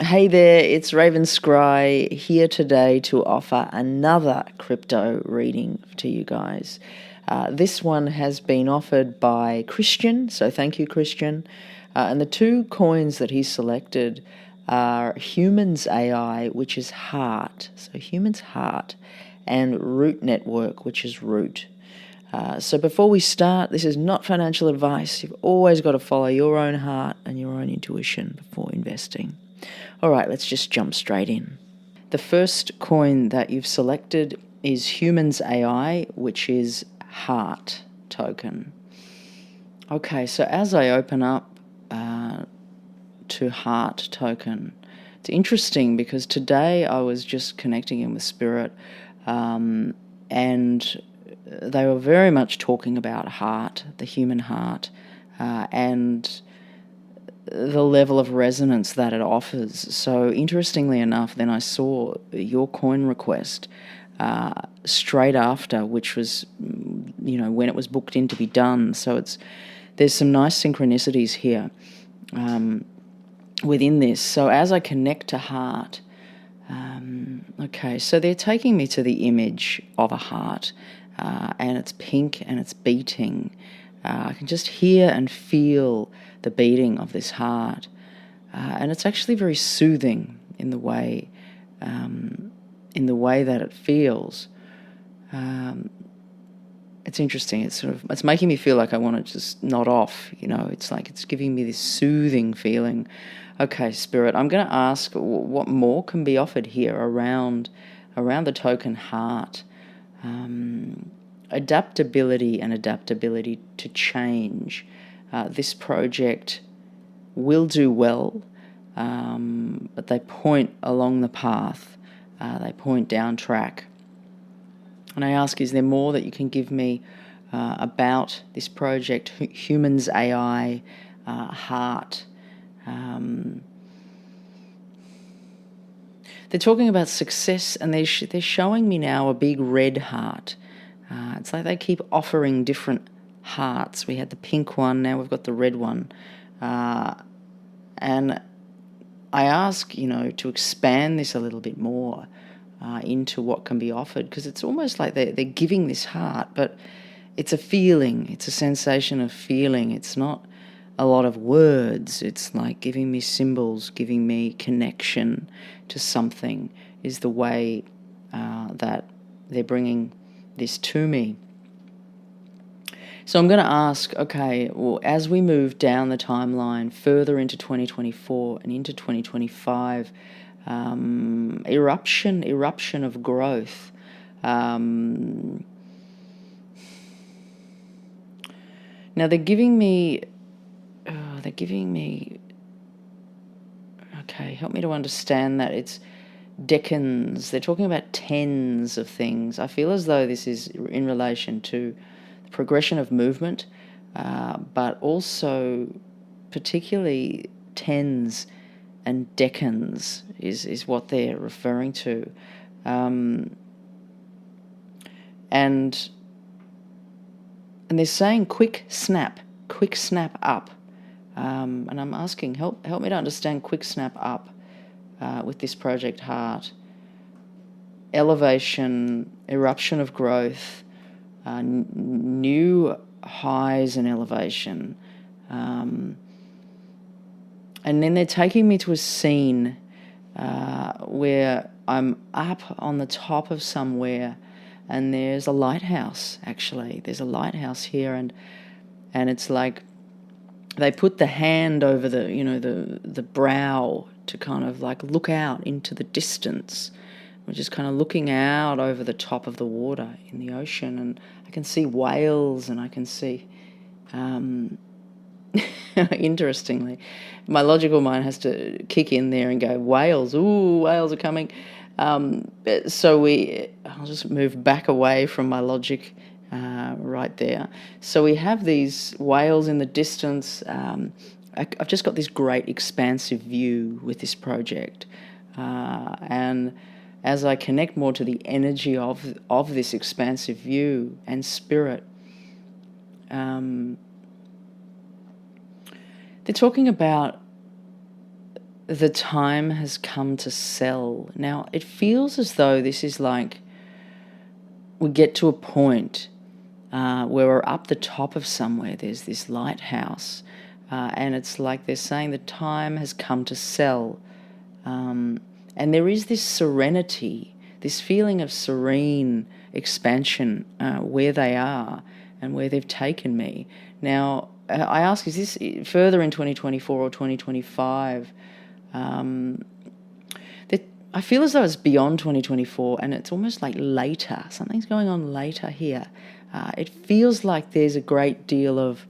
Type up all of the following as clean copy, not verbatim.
Hey there, it's Raven Scry here today to offer another crypto reading to you guys. This one has been offered by Christian, so thank you, Christian. And the two coins that he selected are Humans AI, which is Heart, so Humans Heart, and Root Network, which is Root. So before we start, this is not financial advice. You've always got to follow your own heart and your own intuition before investing. All right, let's just jump straight in. The first coin that you've selected is Humans AI, which is Heart token. Okay, so as I open up to Heart token, it's interesting because today I was just connecting in with Spirit, and they were very much talking about heart, the human heart, and the level of resonance that it offers. So interestingly enough, then I saw your coin request straight after, which was, when it was booked in to be done. So there's some nice synchronicities here within this. So as I connect to heart, okay, so they're taking me to the image of a heart, and it's pink and it's beating. I can just hear and feel the beating of this heart, and it's actually very soothing in the way that it feels. It's interesting. It's making me feel like I want to just nod off. It's like it's giving me this soothing feeling. Okay, Spirit, I'm going to ask what more can be offered here around the token heart. Adaptability to change. This project will do well, but they point along the path. They point down track. And I ask, is there more that you can give me about this project, Humans AI, Heart? They're talking about success, and they're showing me now a big red heart. It's like they keep offering different hearts. We had the pink one, now we've got the red one. And I ask, to expand this a little bit more into what can be offered, because it's almost like they're giving this heart, but it's a feeling, it's a sensation of feeling. It's not a lot of words. It's like giving me symbols, giving me connection to something is the way that they're bringing this to me. So I'm going to ask, okay, well, as we move down the timeline further into 2024 and into 2025, eruption of growth. Now they're giving me, okay, help me to understand that. It's decans. They're talking about tens of things. I feel as though this is in relation to the progression of movement, but also particularly tens and decans is what they're referring to. And they're saying quick snap up. And I'm asking, help me to understand quick snap up with this project heart. Elevation, eruption of growth, new highs and elevation. And then they're taking me to a scene where I'm up on the top of somewhere, and there's a lighthouse, actually. There's a lighthouse here, and it's like they put the hand over the brow to kind of like look out into the distance. We're just kind of looking out over the top of the water in the ocean, and I can see whales, and I can see, interestingly, my logical mind has to kick in there and go, whales, ooh, whales are coming. So I'll just move back away from my logic right there. So we have these whales in the distance. I've just got this great expansive view with this project. And as I connect more to the energy of this expansive view and spirit, they're talking about the time has come to sell. Now, it feels as though this is like we get to a point where we're up the top of somewhere. There's this lighthouse, and it's like they're saying the time has come to sell. And there is this serenity, this feeling of serene expansion where they are and where they've taken me. Now, I ask, is this further in 2024 or 2025? I feel as though it's beyond 2024 and it's almost like later. Something's going on later here. It feels like there's a great deal of,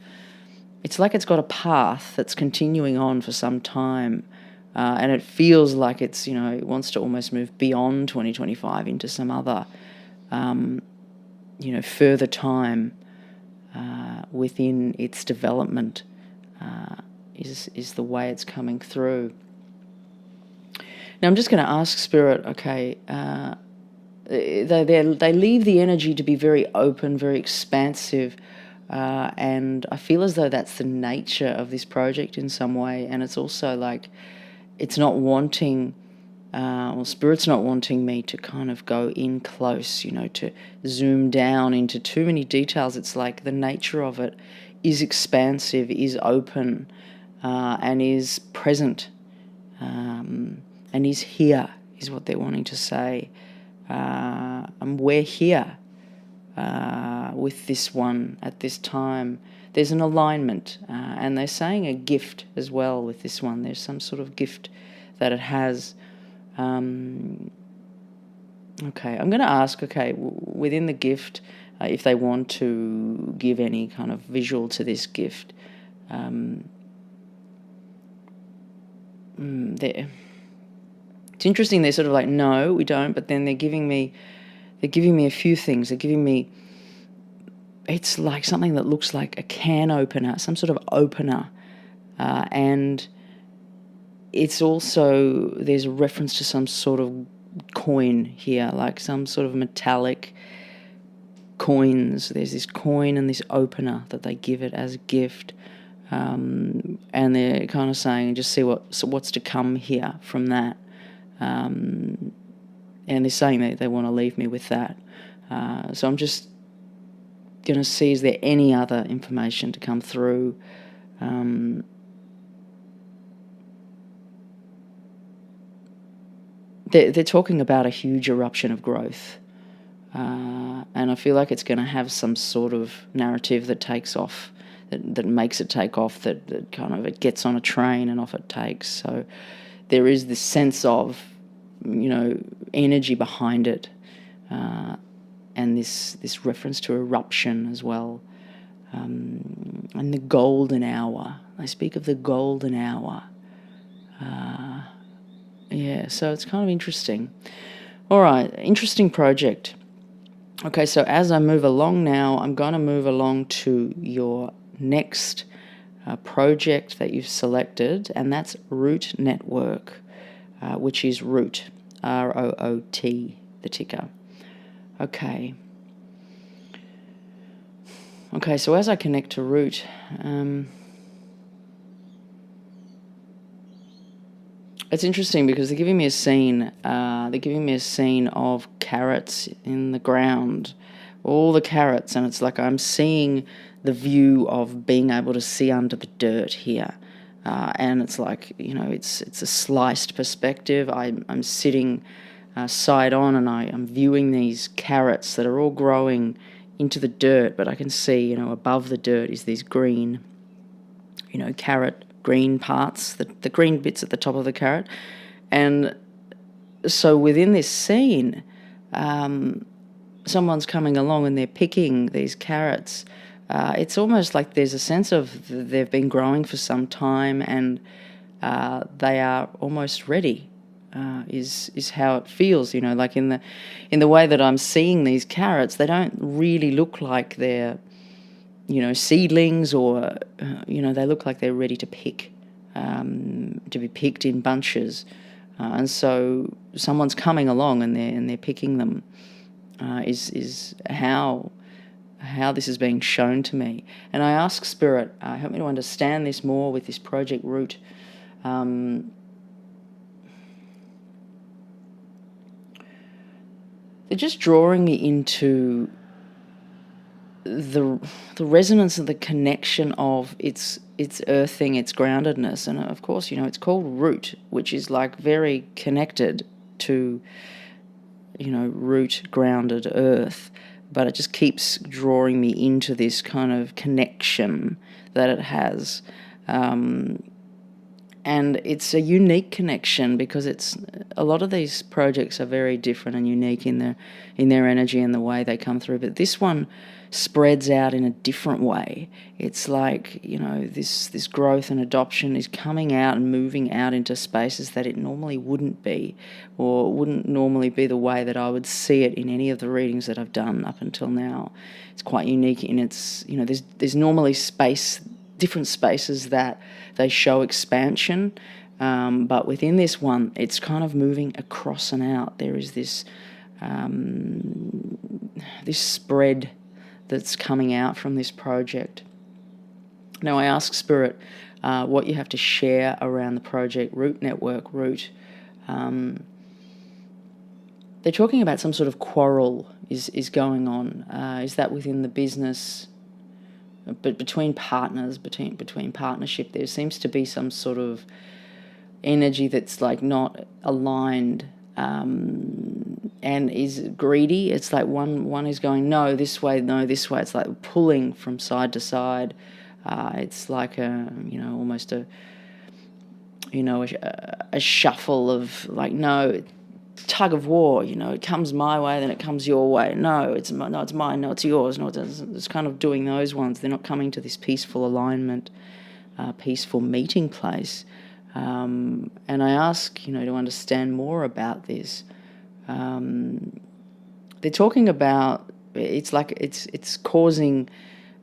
it's like it's got a path that's continuing on for some time. And it feels like it's, it wants to almost move beyond 2025 into some other, further time within its development is the way it's coming through. Now, I'm just going to ask Spirit, okay, they leave the energy to be very open, very expansive, and I feel as though that's the nature of this project in some way, and it's also like it's not wanting, Spirit's not wanting me to kind of go in close, to zoom down into too many details. It's like the nature of it is expansive, is open, and is present, and is here, is what they're wanting to say. And we're here with this one at this time. There's an alignment, and they're saying a gift as well with this one. There's some sort of gift that it has. Okay, I'm going to ask, within the gift, if they want to give any kind of visual to this gift. It's interesting. They're sort of like, no, we don't. But then they're giving me a few things. They're giving me, it's like something that looks like a can opener, some sort of opener, and it's also, there's a reference to some sort of coin here, like some sort of metallic coins. There's this coin and this opener that they give it as a gift. And they're kind of saying, just see what's to come here from that. And they're saying that they want to leave me with that. So I'm just going to see, is there any other information to come through? They're talking about a huge eruption of growth. And I feel like it's going to have some sort of narrative that takes off, that makes it take off, that kind of it gets on a train and off it takes. So there is this sense of, energy behind it, and this reference to eruption as well, and the golden hour. They speak of the golden hour. So it's kind of interesting. All right, interesting project. Okay, so as I move along now, I'm going to move along to your next project that you've selected, and that's Root Network, which is Root, R-O-O-T, the ticker. Okay, so as I connect to Root, it's interesting because they're giving me a scene. They're giving me a scene of carrots in the ground, all the carrots, and it's like I'm seeing the view of being able to see under the dirt here. And it's like, it's a sliced perspective. I'm sitting side on, and I'm viewing these carrots that are all growing into the dirt, but I can see, above the dirt is these green, carrot green parts, the green bits at the top of the carrot. And so within this scene, someone's coming along and they're picking these carrots. It's almost like there's a sense of they've been growing for some time, and they are almost ready. Is how it feels, like in the way that I'm seeing these carrots. They don't really look like they're, seedlings, or they look like they're ready to pick, to be picked in bunches, and so someone's coming along and they're picking them. Is how this is being shown to me. And I ask Spirit, help me to understand this more with this project Root. they're just drawing me into the resonance of the connection of its earthing, its groundedness. And of course, it's called root, which is like very connected to, root, grounded, earth. But it just keeps drawing me into this kind of connection that it has. And it's a unique connection because a lot of these projects are very different and unique in their energy and the way they come through. But this one spreads out in a different way. It's like, this growth and adoption is coming out and moving out into spaces that it normally wouldn't be, or wouldn't normally be the way that I would see it in any of the readings that I've done up until now. It's quite unique in its, there's normally different spaces that they show expansion, but within this one, it's kind of moving across and out. There is this spread that's coming out from this project. Now, I ask Spirit what you have to share around the project Root Network, Root. They're talking about some sort of quarrel is going on. Is that within the business? But between partners, between partnership, there seems to be some sort of energy that's like not aligned, and is greedy. It's like one is going no this way. It's like pulling from side to side. It's like almost a shuffle of like no. Tug of war, it comes my way, then it comes your way. No, it's mine. No, it's yours. No, it's kind of doing those ones. They're not coming to this peaceful alignment, peaceful meeting place. And I ask, to understand more about this. They're talking about it's like it's causing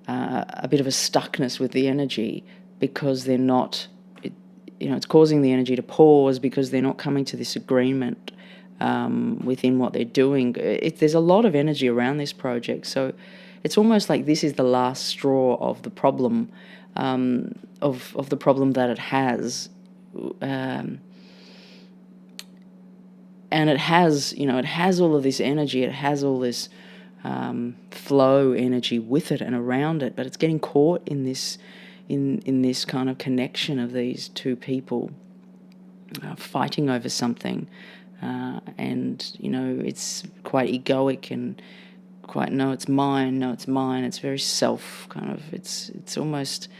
a bit of a stuckness with the energy because they're not. It's causing the energy to pause because they're not coming to this agreement. Within what they're doing. There's a lot of energy around this project, so it's almost like this is the last straw of the problem, of the problem that it has, and it has, it has all of this energy, it has all this flow energy with it and around it, but it's getting caught in this kind of connection of these two people fighting over something. And it's quite egoic and quite it's mine. It's very self kind of. It's almost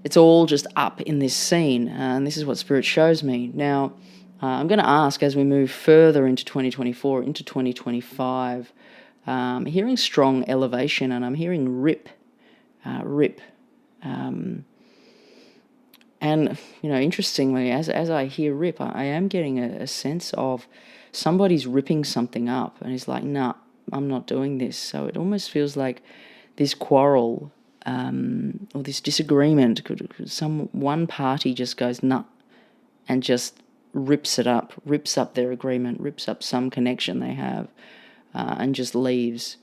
it's all just up in this scene, and this is what Spirit shows me. Now, I'm going to ask as we move further into 2024, into 2025. I'm hearing strong elevation, and I'm hearing rip. And, interestingly, as I hear rip, I am getting a sense of somebody's ripping something up and it's like, nah, I'm not doing this. So it almost feels like this quarrel or this disagreement, one party just goes, nah, and just rips up their agreement, rips up some connection they have, and just leaves.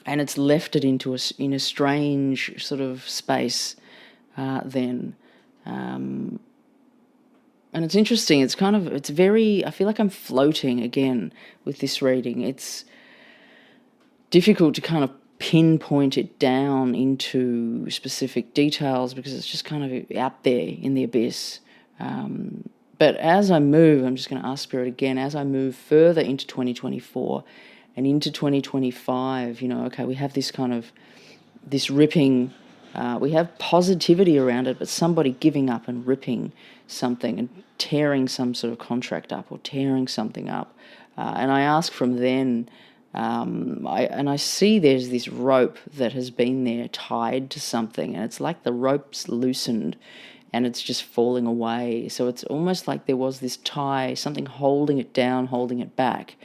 And it's left it in a strange sort of space then. And it's interesting. It's very, I feel like I'm floating again with this reading. It's difficult to kind of pinpoint it down into specific details because it's just kind of out there in the abyss. But as I move, I'm just going to ask Spirit again, as I move further into 2024, and into 2025, okay, we have this kind of, this ripping, we have positivity around it, but somebody giving up and ripping something and tearing some sort of contract up or tearing something up. And I ask from then, I see there's this rope that has been there tied to something, and it's like the rope's loosened and it's just falling away. So it's almost like there was this tie, something holding it down, holding it back.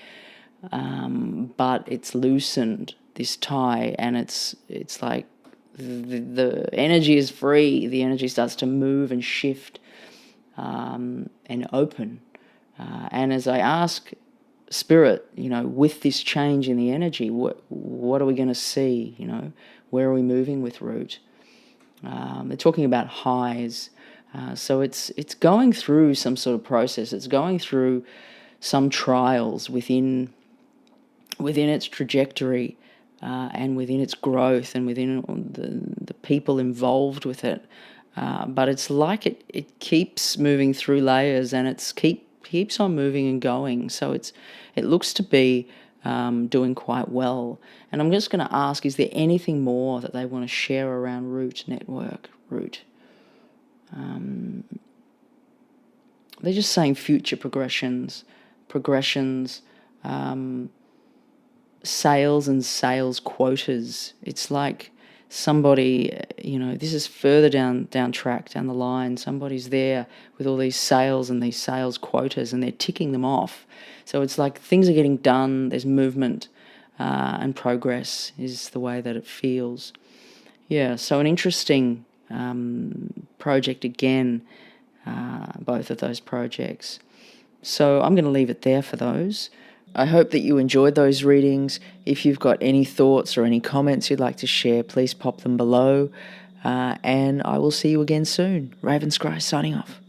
But it's loosened, this tie, and it's like the energy is free. The energy starts to move and shift and open. And as I ask Spirit, with this change in the energy, what are we going to see? Where are we moving with Root? They're talking about highs. So it's going through some sort of process. It's going through some trials within its trajectory, and within its growth, and within the people involved with it. But it's like it keeps moving through layers, and it's keeps on moving and going. So it looks to be doing quite well. And I'm just going to ask, is there anything more that they want to share around Root Network? Root. They're just saying future progressions, sales and sales quotas. It's like somebody, this is further down the line. Somebody's there with all these sales and these sales quotas, and they're ticking them off. So it's like things are getting done. There's movement, and progress is the way that it feels. Yeah, so an interesting project again, both of those projects. So I'm going to leave it there for those. I hope that you enjoyed those readings. If you've got any thoughts or any comments you'd like to share, please pop them below. And I will see you again soon. Raven Scry signing off.